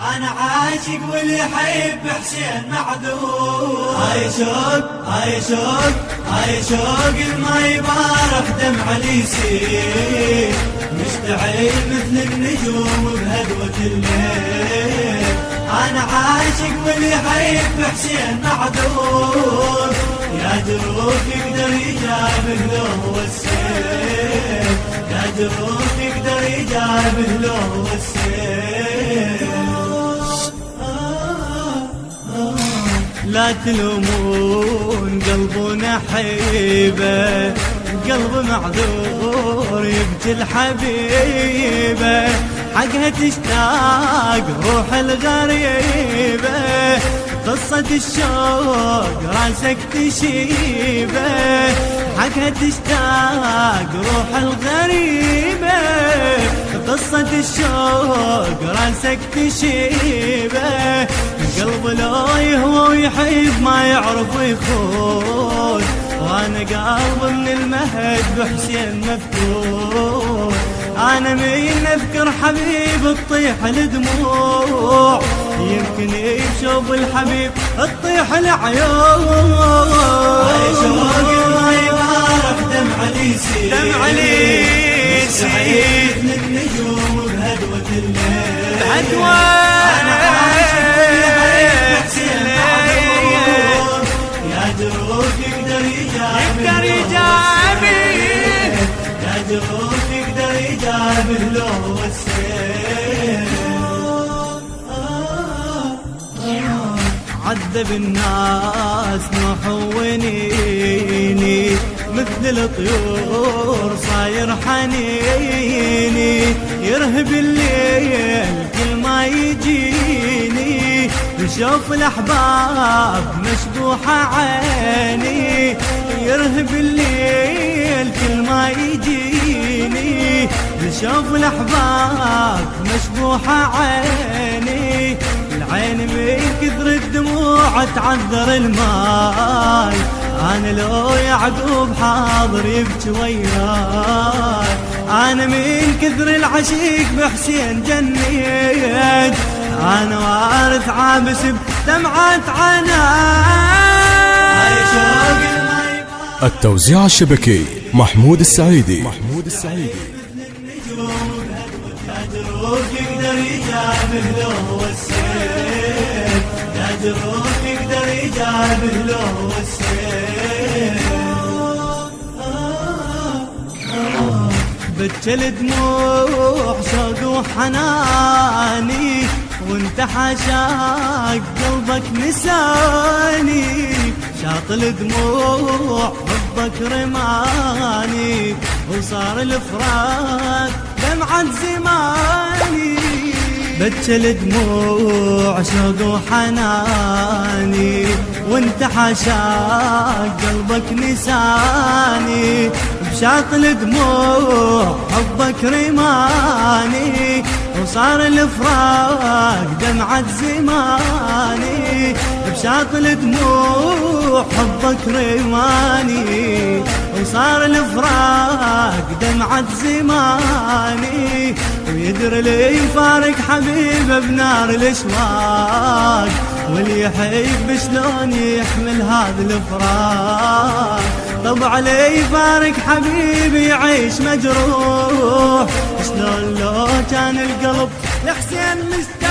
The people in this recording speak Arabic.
أنا عاشق واللي يحب حسين معذور. هاي شوق هاي شوق هاي شوق ما يبارك دمع اللي يسيل، مشتعل مثل النجوم بهدوة الليل. أنا عاشق واللي يحب حسين معذور، يا جروح يقدر يجابه لو هو السيل، يا جروح يقدر يجابه لو هو السيل. لا تلومون قلبنا حيبة، قلب معذور يبكي الحبيبة، حقها تشتاق روح الغريبة، قصة الشوق راسك تشيبه، حقها تشتاق روح الغريبة، قصة الشوق راسك تشيبه. قلب لو يهوى ويحب ما يعرف يخون، وانا قلب من المهد بحسين مفتون. انا من اذكر حبيب تطيح الدموع، يمكن يشوف الحبيب تطيح العيون. هاي شوق ما يبارك دمع اللي يسيل، دمع اللي يسيل من النجوم بهدوة الليل، بهدوة يقدر يجابه، يا جروح يقدر يجابه لو هو السيل. عذب الناس نوح ونيني، مثل الطيور صاير حنيني، يرهب الليل كل ما يجيني، بشوف الأحباب مشبوحة عيني، يرهب الليل كل ما يجيني، بشوف الأحباب مشبوحة عيني، العين من كثر الدموع تعذر الماي، أنا لو يعقوب حاضر يبكي وياي، أنا من كثر العشيق بحسين جنيت، أنا وارث عابس بدمعة عناي. التوزيع الشبكي محمود السعيدي. يقدر يجابه لو هو السيل، يا جروح يقدر يجابه لو هو السيل. بتشل دموع شوق وحناني، وانت حاشاك قلبك نساني، شاطل دموع حبك رماني، وصار الفراق دمعة زماني. بتشل دموع شوق وحناني، وانت حاشاك قلبك نساني، بشاطل دموع حبك رماني، وصار الفراق دمعة زماني، بشاطل دموع حبك رماني، وصار الفراق دمعة زماني، ويدري لي يفارق حبيبه بنار الاشواق، واللي يحب شلون يحمل هذا الفراق، طبع لي يفارق حبيبي يعيش مجروح، شلون لو كان القلب لحسين مستحيل.